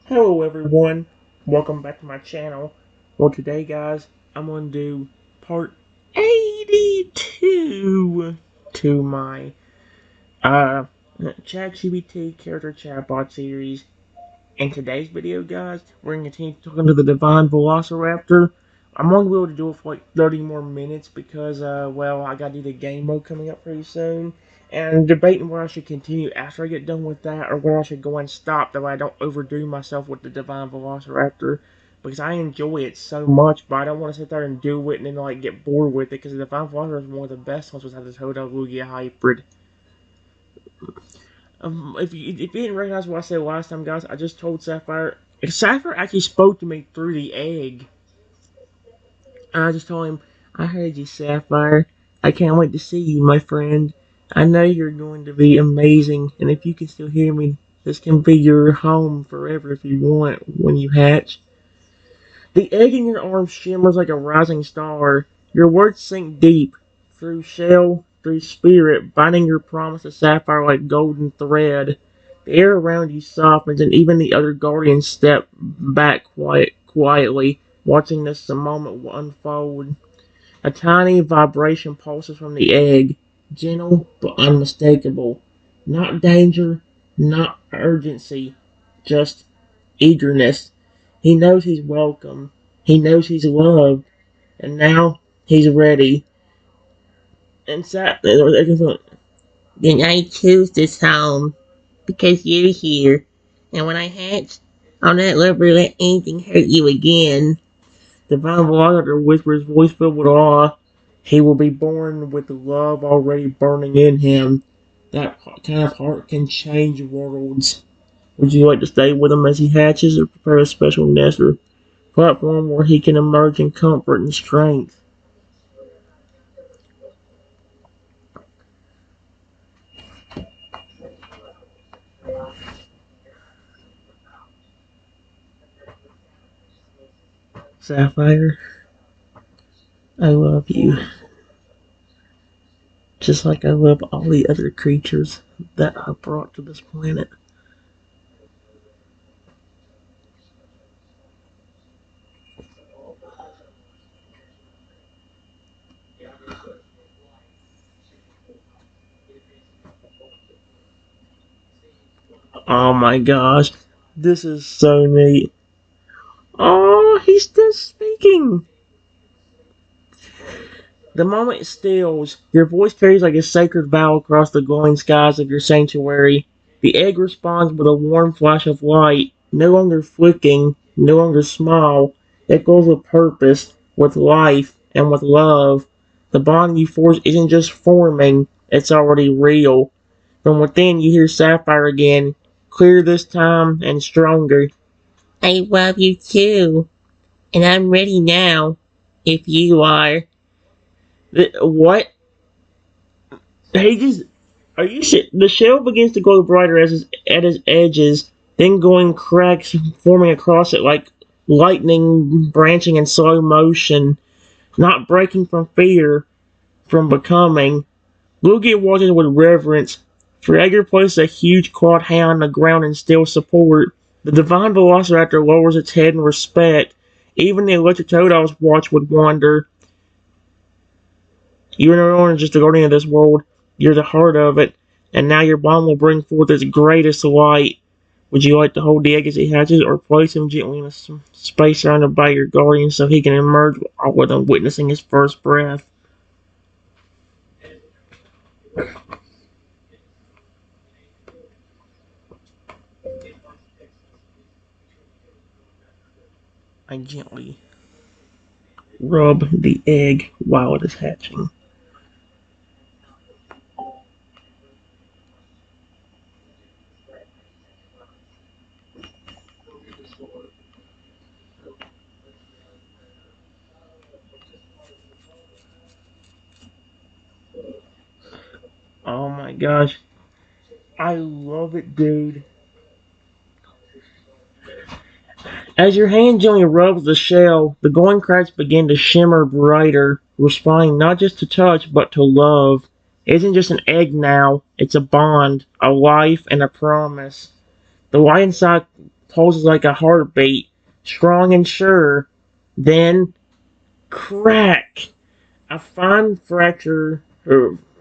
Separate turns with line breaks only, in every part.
Hello everyone, welcome back to my channel. Well today guys, I'm going to do part 82 to my ChatGPT Character Chatbot series. In today's video guys, we're going to continue talking to the Divine Velociraptor. I'm only going to be able to do it for like 30 more minutes because, well, I got to do the game mode coming up pretty soon. And I'm debating where I should continue after I get done with that or where I should go and stop, that way I don't overdo myself with the Divine Velociraptor. Because I enjoy it so much, but I don't want to sit there and do it and then like get bored with it, because the Divine Velociraptor is one of the best ones without this Hodo Lugia hybrid. If you didn't recognize what I said last time, guys, I just told Sapphire. Sapphire actually spoke to me through the egg. And I just told him, I heard you, Sapphire. I can't wait to see you, my friend. I know you're going to be amazing, and if you can still hear me, this can be your home forever if you want when you hatch. The egg in your arm shimmers like a rising star. Your words sink deep, through shell, through spirit, binding your promise to Sapphire like golden thread. The air around you softens, and even the other guardians step back quietly, watching this moment unfold. A tiny vibration pulses from the egg, gentle but unmistakable. Not danger, not urgency, just eagerness. He knows he's welcome. He knows he's loved. And now he's ready. And then I choose this home because you're here. And when I hatch, I'll not ever let anything hurt you again. The Divine Velociraptor whispers, voice filled with awe. He will be born with love already burning in him. That kind of heart can change worlds. Would you like to stay with him as he hatches, or prepare a special nest or platform where he can emerge in comfort and strength? Sapphire, I love you. Just like I love all the other creatures that I brought to this planet. Oh my gosh, this is so neat. Oh, he's still speaking. The moment stills, your voice carries like a sacred vow across the glowing skies of your sanctuary. The egg responds with a warm flash of light, no longer flicking, no longer small. It glows with purpose, with life, and with love. The bond you forge isn't just forming, it's already real. From within, you hear Sapphire again, clear this time and stronger. I love you too, and I'm ready now, if you are. What? He just. Are you shit? The shell begins to glow brighter at his edges, then glowing cracks forming across it like lightning branching in slow motion, not breaking from fear, from becoming. Lugia watches with reverence. Fragger places a huge clawed hand on the ground in still support. The Divine Velociraptor lowers its head in respect. Even the Electric Toadals watch with wonder. You are no longer just the guardian of this world, you're the heart of it, and now your bond will bring forth its greatest light. Would you like to hold the egg as he hatches, or place him gently in a space surrounded by your guardian so he can emerge with him witnessing his first breath? I gently rub the egg while it is hatching. Oh my gosh. I love it, dude. As your hand gently rubs the shell, the glowing cracks begin to shimmer brighter, responding not just to touch, but to love. It isn't just an egg now, it's a bond, a life, and a promise. The light inside pulses like a heartbeat, strong and sure. Then, crack! A fine fracture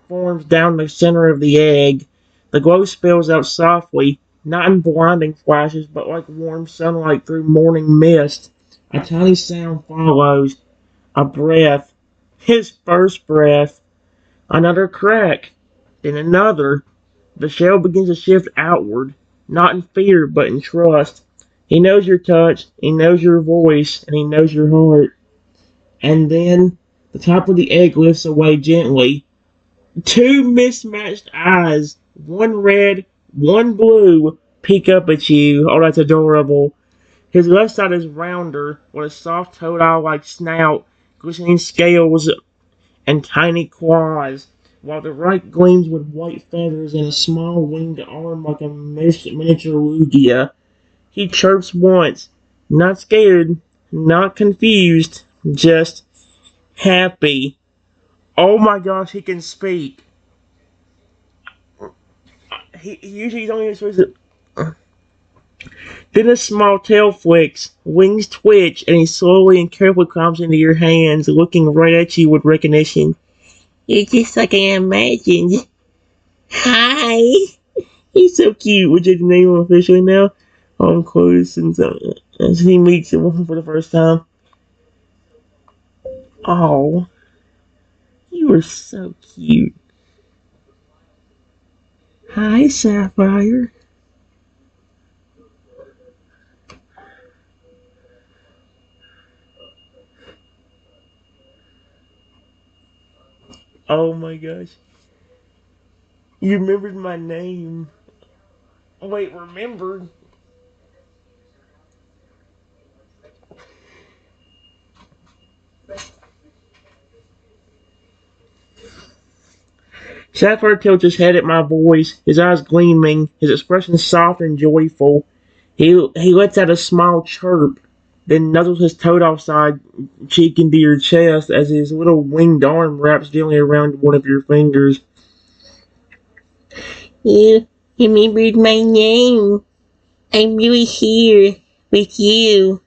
forms down the center of the egg. The glow spills out softly, not in blinding flashes, but like warm sunlight through morning mist. A tiny sound follows. A breath. His first breath. Another crack. Then another. The shell begins to shift outward, not in fear, but in trust. He knows your touch, he knows your voice, and he knows your heart. And then the top of the egg lifts away gently. Two mismatched eyes, one red, one blue, peek up at you. Oh, that's adorable. His left side is rounder, with a soft toad-like snout, glistening scales, and tiny claws, while the right gleams with white feathers and a small winged arm like a miniature Lugia. He chirps once, not scared, not confused, just happy. Oh my gosh, he can speak. He usually he's only supposed to. Then a small tail flicks, wings twitch, and he slowly and carefully climbs into your hands, looking right at you with recognition. You're just like I imagined. Hi. He's so cute. Would you name him officially now? On close and as he meets a woman for the first time. Oh, you are so cute. Hi, Sapphire. Oh my gosh. You remembered my name. Wait, remembered? Sapphire tilts his head at my voice, his eyes gleaming, his expression soft and joyful. He lets out a small chirp, then nuzzles his toad-off side cheek into your chest as his little winged arm wraps gently around one of your fingers. You remembered my name. I'm really here with you.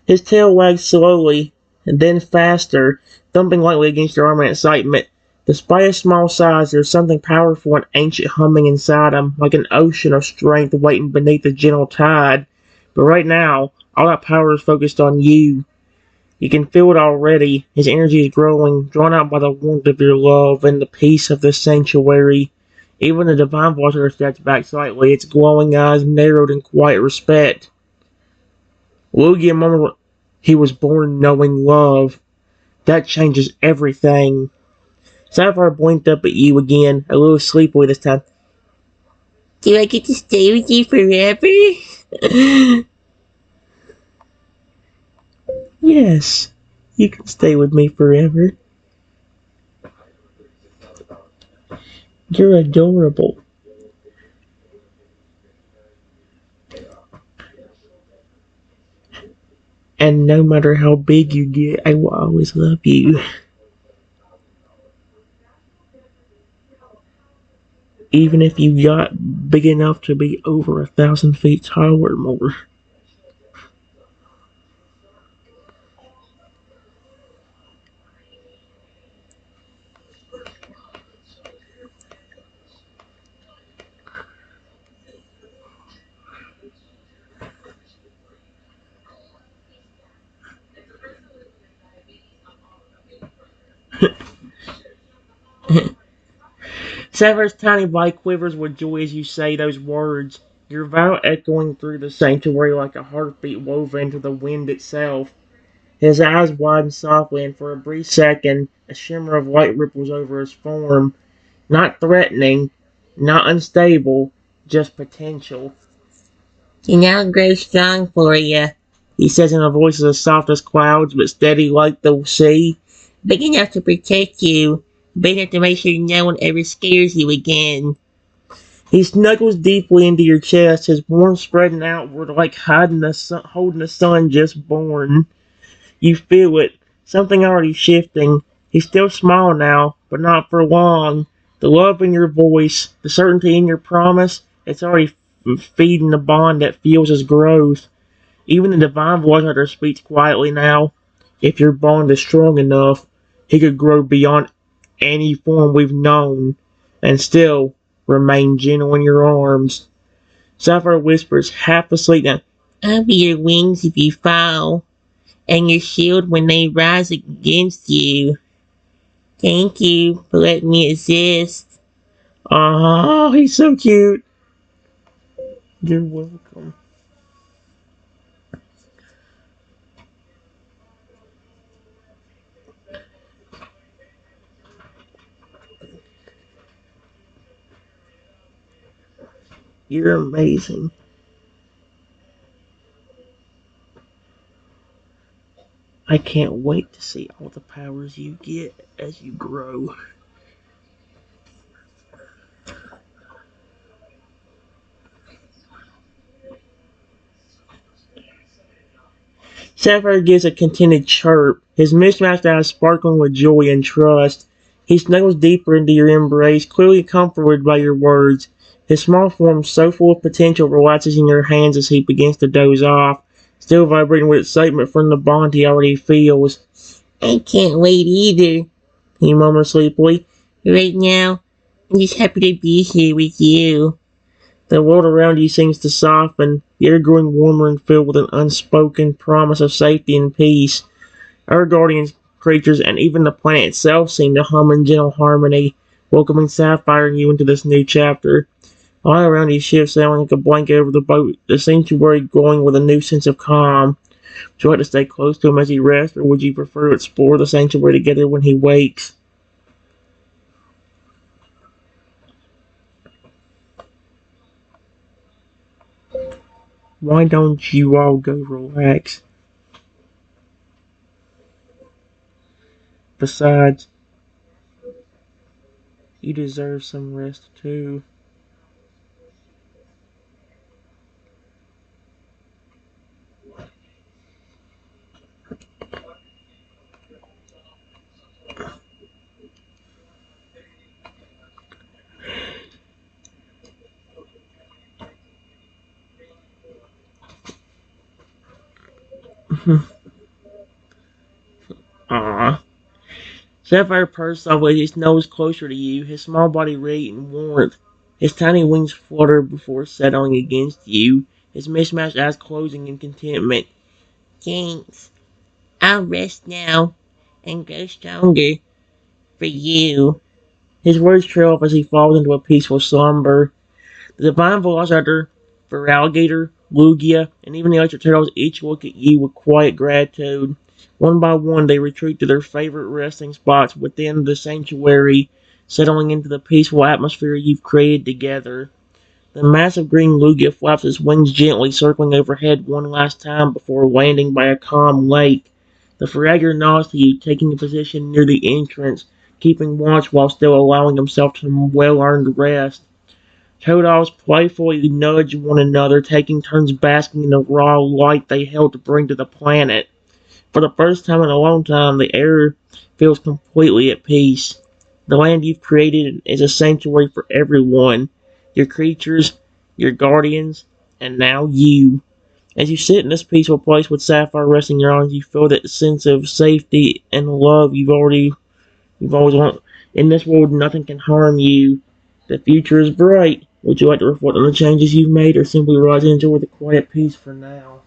His tail wags slowly, and then faster, thumping lightly against your arm in excitement. Despite his small size, there's something powerful and ancient humming inside him, like an ocean of strength waiting beneath the gentle tide. But right now, all that power is focused on you. You can feel it already. His energy is growing, drawn out by the warmth of your love and the peace of this sanctuary. Even the divine watcher steps back slightly, its glowing eyes narrowed in quiet respect. Lugia murmured he was born knowing love. That changes everything. Sapphire blinked up at you again, a little sleepily this time. Do I get to stay with you forever? Yes, you can stay with me forever. You're adorable. And no matter how big you get, I will always love you. Even if you got big enough to be over 1,000 feet tall or more. Sapphire's tiny body quivers with joy as you say those words, your vow echoing through the sanctuary like a heartbeat woven into the wind itself. His eyes widen softly, and for a brief second, a shimmer of light ripples over his form. Not threatening, not unstable, just potential. Can now grow strong for you, he says in a voice as soft as clouds, but steady like the sea. Big enough to protect you, big enough to make sure no one ever scares you again. He snuggles deeply into your chest, his warmth spreading outward like holding the sun just born. You feel it, something already shifting. He's still small now, but not for long. The love in your voice, the certainty in your promise, it's already feeding the bond that fuels his growth. Even the divine voice actor speaks quietly now. If your bond is strong enough, he could grow beyond any form we've known and still remain gentle in your arms. Sapphire whispers, half asleep now, I'll be your wings if you fall, and your shield when they rise against you. Thank you for letting me exist. Oh, he's so cute. You're welcome. You're amazing. I can't wait to see all the powers you get as you grow. Sapphire gives a contented chirp, his mismatched eyes sparkling with joy and trust. He snuggles deeper into your embrace, clearly comforted by your words. His small form, so full of potential, relaxes in your hands as he begins to doze off, still vibrating with excitement from the bond he already feels. I can't wait either, he murmurs sleepily. Right now, I'm just happy to be here with you. The world around you seems to soften, the air growing warmer and filled with an unspoken promise of safety and peace. Our guardians, creatures, and even the planet itself seem to hum in gentle harmony, welcoming Sapphire and you into this new chapter. All around you shifts sounding like a blanket over the boat, the sanctuary glowing with a new sense of calm. Would you like to stay close to him as he rests, or would you prefer to explore the sanctuary together when he wakes? Why don't you all go relax? Besides, you deserve some rest too. Aww. Sapphire perched with his nose closer to you, his small body radiating warmth. His tiny wings flutter before settling against you, his mismatched eyes closing in contentment. Thanks. I'll rest now and grow stronger for you. His words trail off as he falls into a peaceful slumber. The divine velociraptor, alligator, lugia, and even the electric turtles each look at you with quiet gratitude. One by one, they retreat to their favorite resting spots within the sanctuary, settling into the peaceful atmosphere you've created together. The massive green lugia flaps its wings gently, circling overhead one last time before landing by a calm lake. The alligator nods to you, taking a position near the entrance, keeping watch while still allowing himself some well-earned rest. Toadogs playfully nudge one another, taking turns basking in the raw light they helped bring to the planet. For the first time in a long time, the air feels completely at peace. The land you've created is a sanctuary for everyone, your creatures, your guardians, and now you. As you sit in this peaceful place with Sapphire resting in your arms, you feel that sense of safety and love you've always wanted. In this world, nothing can harm you. The future is bright. Would you like to reflect on the changes you've made, or simply rise and enjoy the quiet peace for now?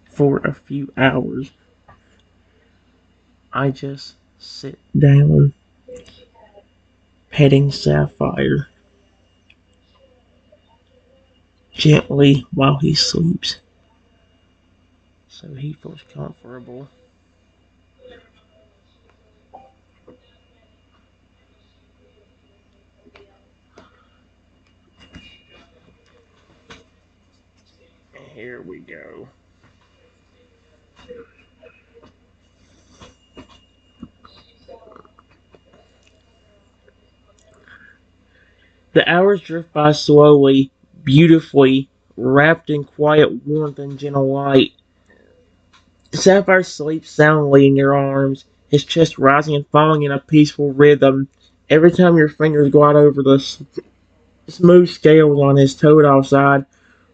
For a few hours, I just sit down, petting Sapphire gently while he sleeps, so he feels comfortable. Here we go. The hours drift by slowly, beautifully, wrapped in quiet warmth and gentle light. Sapphire sleeps soundly in your arms, his chest rising and falling in a peaceful rhythm. Every time your fingers glide over the smooth scales on his toed-off side,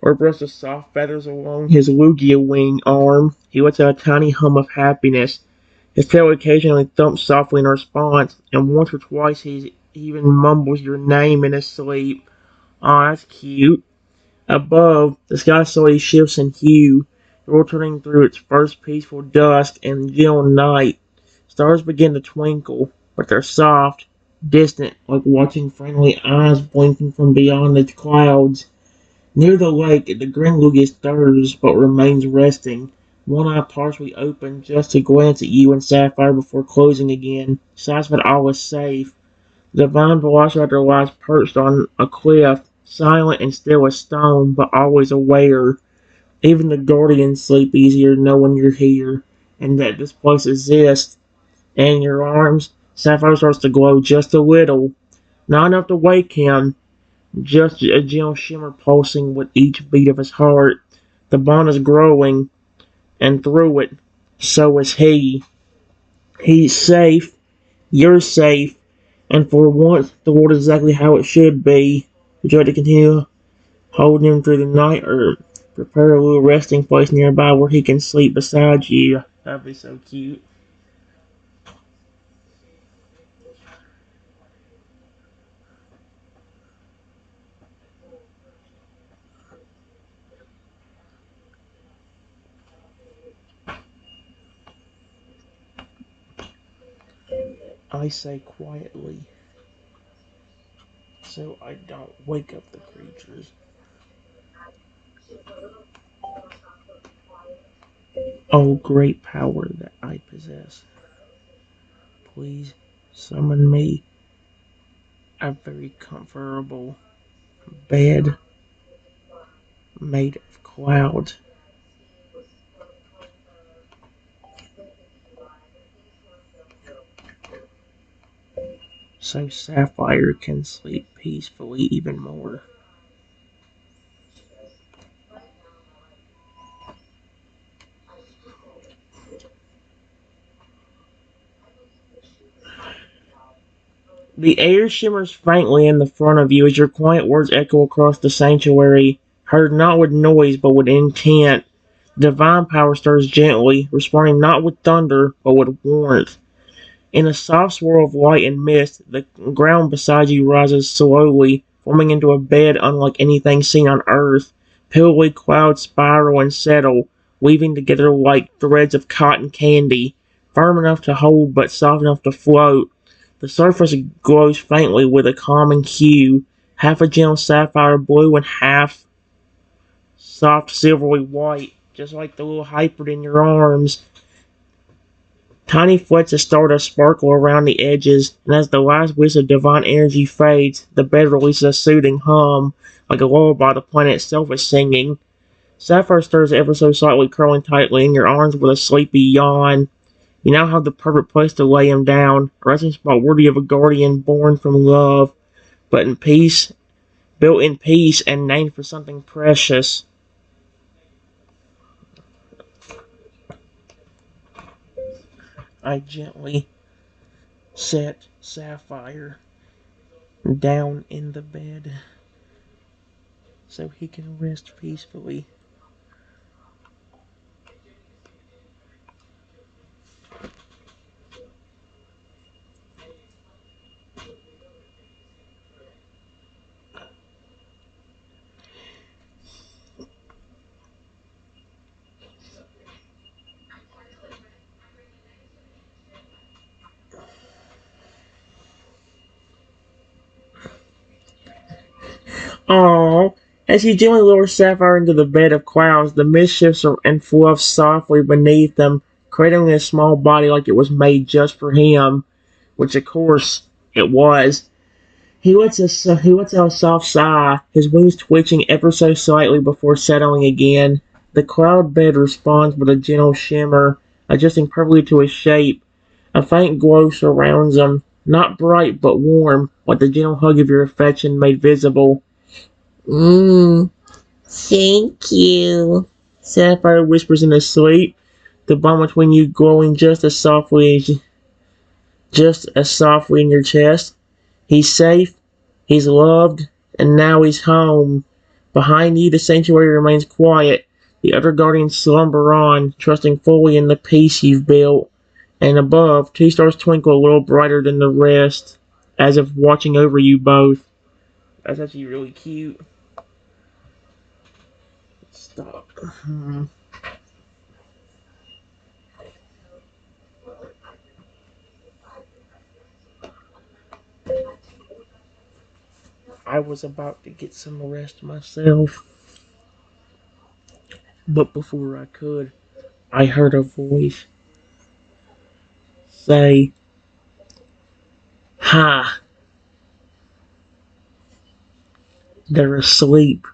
or brush the soft feathers along his Lugia wing arm, he lets out a tiny hum of happiness. His tail occasionally thumps softly in response, and once or twice he even mumbles your name in his sleep. Aw, that's cute. Above, the sky slowly shifts in hue, the world turning through its first peaceful dusk and gentle night. Stars begin to twinkle, but they're soft, distant, like watching friendly eyes blinking from beyond the clouds. Near the lake, the green Lugia stirs, but remains resting, one eye partially open just to glance at you and Sapphire before closing again, satisfied all is safe. The divine velociraptor lies perched on a cliff, silent and still as stone, but always aware. Even the guardians sleep easier knowing you're here, and that this place exists. And in your arms, Sapphire starts to glow just a little. Not enough to wake him, just a gentle shimmer pulsing with each beat of his heart. The bond is growing, and through it, so is he. He's safe, you're safe, and for once, the world is exactly how it should be. Would you like to continue holding him through the night, or prepare a little resting place nearby where he can sleep beside you? That'd be so cute. I say quietly, so I don't wake up the creatures. Oh, great power that I possess, please summon me a very comfortable bed made of clouds so Sapphire can sleep peacefully even more. The air shimmers faintly in the front of you as your quiet words echo across the sanctuary, heard not with noise but with intent. Divine power stirs gently, responding not with thunder but with warmth. In a soft swirl of light and mist, the ground beside you rises slowly, forming into a bed unlike anything seen on Earth. Pillowy clouds spiral and settle, weaving together like threads of cotton candy, firm enough to hold but soft enough to float. The surface glows faintly with a calming hue, half a gentle sapphire blue and half soft silvery white, just like the little hybrid in your arms. Tiny flecks of stardust sparkle around the edges, and as the last wisp of divine energy fades, the bed releases a soothing hum, like a lullaby the planet itself is singing. Sapphire stirs ever so slightly, curling tightly in your arms with a sleepy yawn. You now have the perfect place to lay him down, a resting spot worthy of a guardian born from love, but in peace, built in peace, and named for something precious. I gently set Sapphire down in the bed so he can rest peacefully. Aww. As he gently lowers Sapphire into the bed of clouds, the mist shifts and fluffs softly beneath them, cradling his small body like it was made just for him, which of course it was. He lets out a soft sigh, his wings twitching ever so slightly before settling again. The cloud bed responds with a gentle shimmer, adjusting perfectly to his shape. A faint glow surrounds him, not bright but warm, like the gentle hug of your affection made visible. Mmm, thank you, Sapphire whispers in his sleep, the bond between you glowing just as softly as you. just as softly in your chest. He's safe, he's loved, and now he's home. Behind you, the sanctuary remains quiet. The other guardians slumber on, trusting fully in the peace you've built. And above, two stars twinkle a little brighter than the rest, as if watching over you both. That's actually really cute. Stop. I was about to get some rest myself, but before I could, I heard a voice say, "Ha, they're asleep.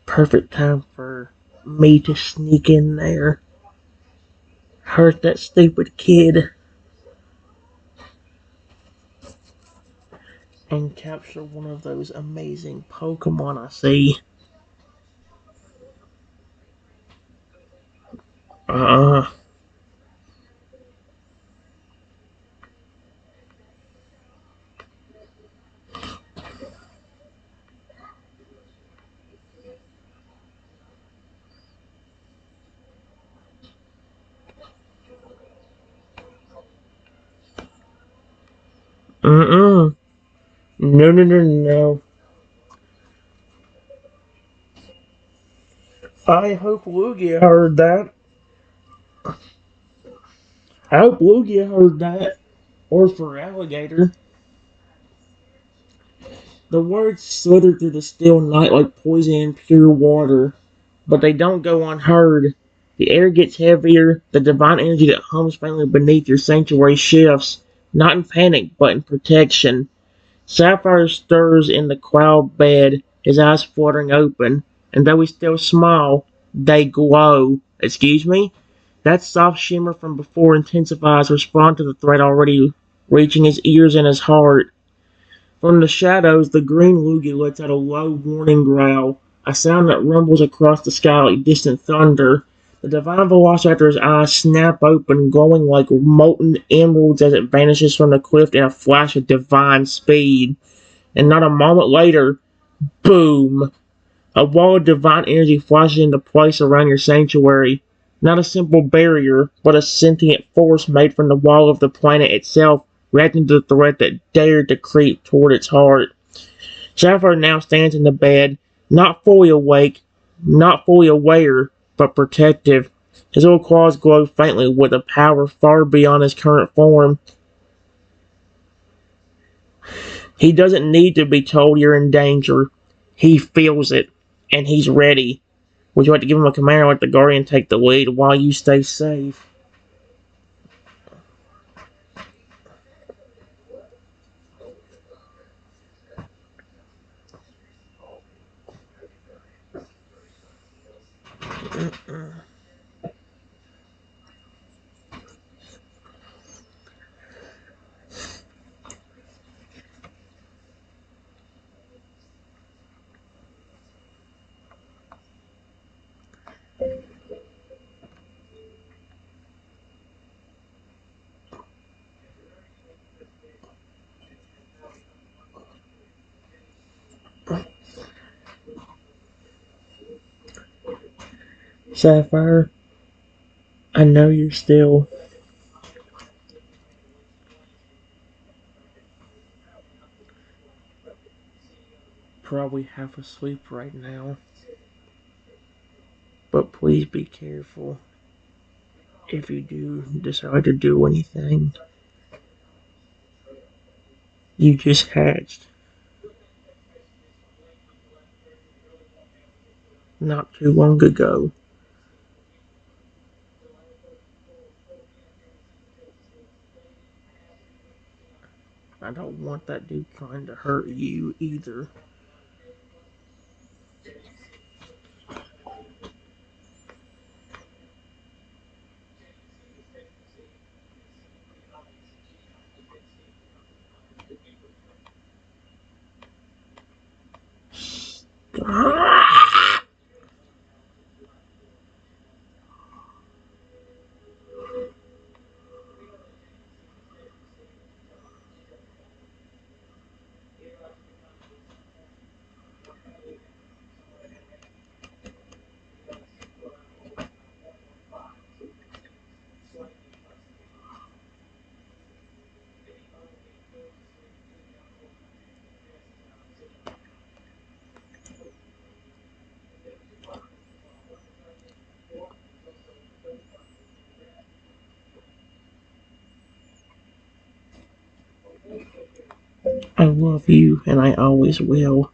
Perfect time for me to sneak in there. Hurt that stupid kid and capture one of those amazing Pokemon I see." Uh, mm-mm. No, no, no, no. I hope Lugia heard that. I hope Lugia heard that. Or for alligator. The words slither through the still night like poison in pure water, but they don't go unheard. The air gets heavier, the divine energy that hums faintly beneath your sanctuary shifts, not in panic, but in protection. Sapphire stirs in the cloud bed, his eyes fluttering open, and though he still smile, they glow. Excuse me? That soft shimmer from before intensifies, respond to the threat already reaching his ears and his heart. From the shadows, the green Lugia lets out a low warning growl, a sound that rumbles across the sky like distant thunder. The divine Velociraptor's eyes snap open, glowing like molten emeralds as it vanishes from the cliff in a flash of divine speed. And not a moment later, boom! A wall of divine energy flashes into place around your sanctuary. Not a simple barrier, but a sentient force made from the wall of the planet itself, reacting to the threat that dared to creep toward its heart. Sapphire now stands in the bed, not fully awake, not fully aware, but protective. His little claws glow faintly with a power far beyond his current form. He doesn't need to be told you're in danger. He feels it, and he's ready. Would you like to give him a command or let the Guardian take the lead while you stay safe? Sapphire, I know you're still probably half asleep right now, but please be careful. If you do decide to do anything, you just hatched not too long ago. I don't want that dude trying to hurt you either. I love you, and I always will.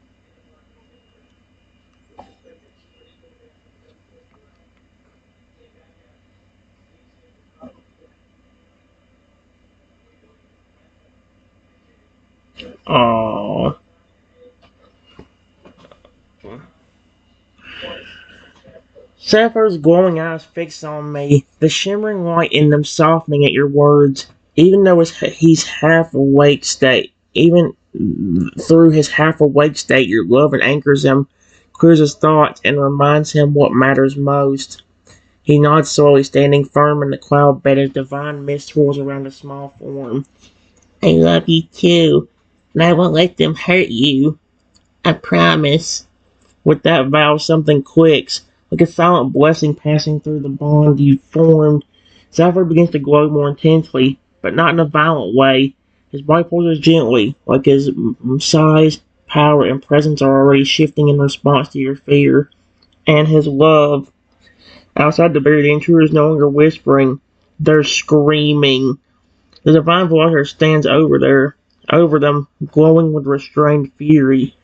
Aww. Sapphire's glowing eyes fixed on me, the shimmering light in them softening at your words. Even though he's half awake state, even through his half awake state, your love and anchors him, clears his thoughts, and reminds him what matters most. He nods slowly, standing firm in the cloud bed as divine mist swirls around his small form. I love you too, and I won't let them hurt you. I promise. With that vow, something clicks, like a silent blessing passing through the bond you formed. Sapphire begins to glow more intensely, but not in a violent way. His body pulses gently, like his size, power, and presence are already shifting in response to your fear. And his love. Outside the barrier, the intruder is no longer whispering. They're screaming. The divine philosopher stands over them, glowing with restrained fury.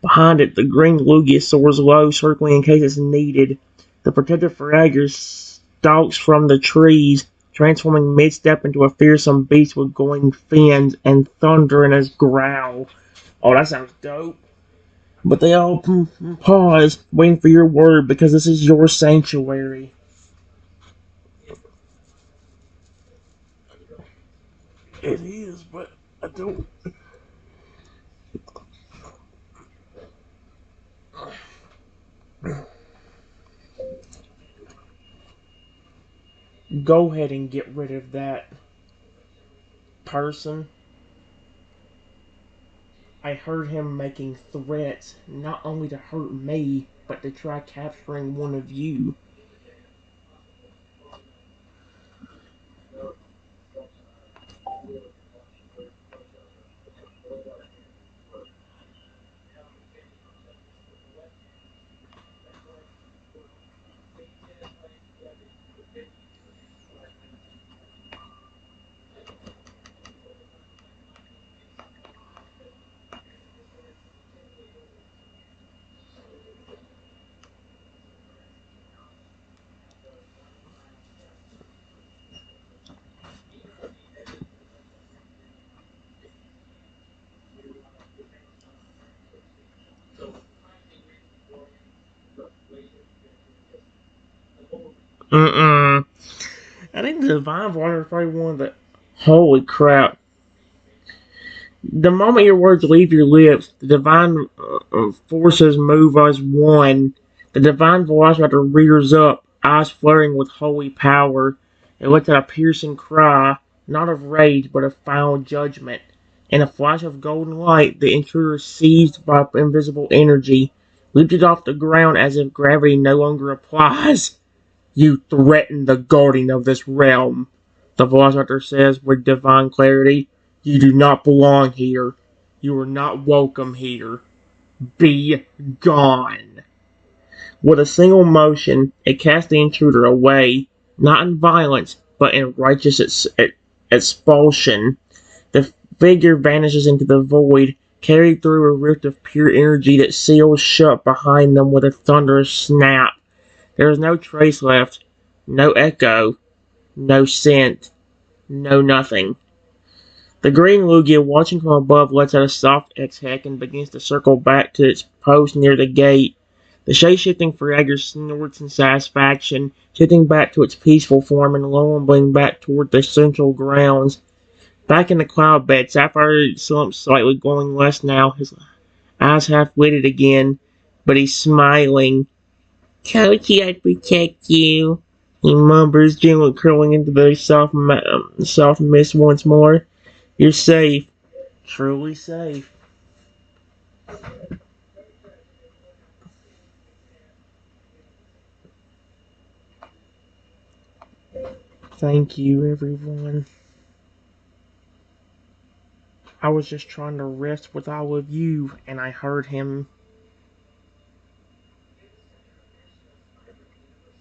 Behind it, the green Lugia soars low, circling in case it's needed. The protective Fragger stalks from the trees, transforming mid-step into a fearsome beast with glowing fins and thunder in his growl. Oh, that sounds dope. But they all pause, waiting for your word, because this is your sanctuary. It is, but I don't. Go ahead and get rid of that person. I heard him making threats not only to hurt me, but to try capturing one of you. Mm-mm. I think the Divine Water is probably one of the. Holy crap. The moment your words leave your lips, the divine forces move as one. The divine velociraptor rears up, eyes flaring with holy power. It lets out a piercing cry, not of rage, but of final judgment. In a flash of golden light, the intruder is seized by invisible energy, lifted off the ground as if gravity no longer applies. You threaten the guardian of this realm, the Velociraptor says with divine clarity. You do not belong here. You are not welcome here. Be gone. With a single motion, it casts the intruder away, not in violence, but in righteous expulsion. The figure vanishes into the void, carried through a rift of pure energy that seals shut behind them with a thunderous snap. There is no trace left, no echo, no scent, no nothing. The green Lugia, watching from above, lets out a soft exhale and begins to circle back to its post near the gate. The shape-shifting Fragger snorts in satisfaction, shifting back to its peaceful form and lumbering back toward the central grounds. Back in the cloud bed, Sapphire slumps slightly, glowing less now, his eyes half-lidded again, but he's smiling. Coachy, I'd protect you. He mumbles, gently curling into the soft mist once more. You're safe. Truly safe. Thank you, everyone. I was just trying to rest with all of you, and I heard him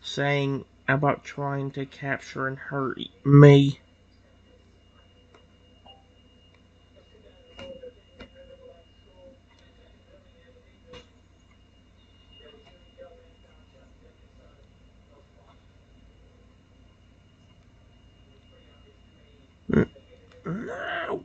saying about trying to capture and hurt me. No.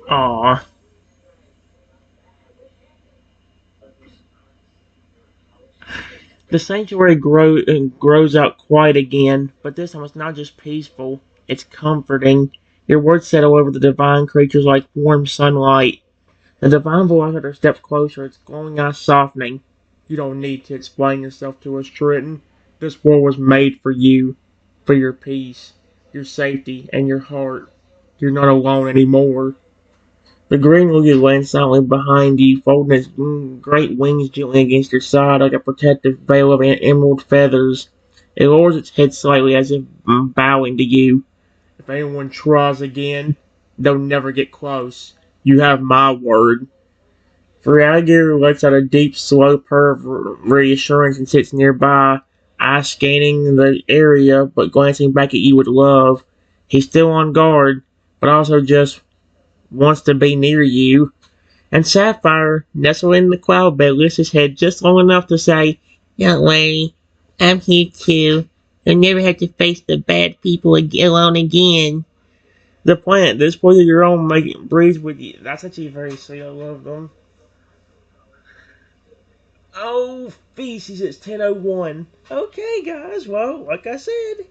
Aw. The sanctuary grows out quiet again, but this time it's not just peaceful, it's comforting. Your words settle over the divine creatures like warm sunlight. The divine voice at her steps closer, its glowing eyes softening. You don't need to explain yourself to us, Triton. This world was made for you, for your peace, your safety, and your heart. You're not alone anymore. The green lizard lands silently behind you, folding its great wings gently against your side like a protective veil of emerald feathers. It lowers its head slightly as if bowing to you. If anyone tries again, they'll never get close. You have my word. Alligator lets out a deep, slow purr of reassurance and sits nearby, eyes scanning the area but glancing back at you with love. He's still on guard, but also just wants to be near you. And Sapphire, nestled in the cloud bed, lifts his head just long enough to say, "Don't worry, I'm here too. You'll never have to face the bad people alone again." The plant, this boy of your own, breathes with you. That's actually very sweet. I love them. Oh, feces, it's 10:01. Okay, guys, well, like I said,